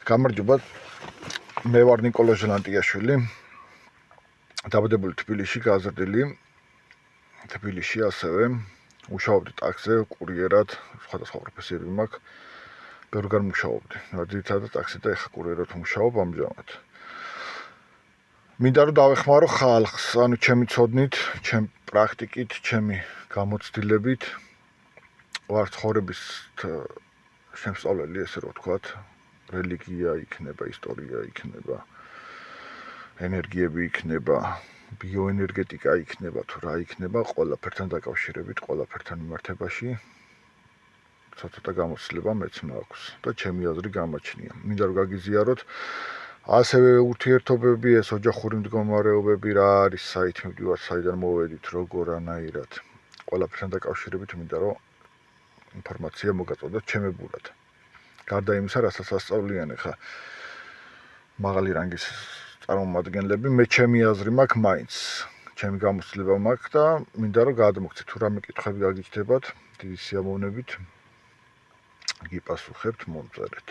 გამარჯობა, მე ვარ ნიკოლოზ ჟლანტიაშვილი. დაბადებული თბილისში, გაზრდილი თბილისში ასევე. მუშაობდი ტაქსზე, კურიერად, სხვადასხვა პროფესიები მაქვს. ბევრგან მუშაობდი. ძირითადად ტაქსი და ეხა კურიერად მუშაობ ამჟამად. მინდა რომ დავეხმარო ხალხს, ანუ ჩემი ცოდნით, ჩემი პრაქტიკით, ჩემი გამოცდილებით. ვარ ცხოვრების შემსწავლელი, ესე რომ ვთქვათ. რელიგია იქნება, ისტორია იქნება, ენერგიები იქნება, ბიოენერგეტიკა იქნება, თუ რა იქნება, ყველაფერთან დაკავშირებით, ყველაფერთან მიმართებაში ცოტა გამოცდილება მეც მაქვს და ჩემი აზრი გამაჩნია. მინდა რომ გაგიზიაროთ ასევე ურთიერთობები, ეს ოჯახური მდგომარეობები რა არის, საით მივდივართ, საიდან მოვედით, როგორანაირად. ყველაფერთან დაკავშირებით მინდა რომ ინფორმაცია მოგაწოდოთ ჩემებურად. გარდა იმისა, რასაც ასწავლიან ხა მაღალი რანგის წარმომადგენლები, მე ჩემი აზრი მაქვს მაინც. ჩემი გამოცდილება მაქვს და მინდა რომ გადმოგცეთ, თუ რამე კითხვები გაგიჩნდებათ, დიდი სიამოვნებით გიპასუხებთ, მომწერეთ.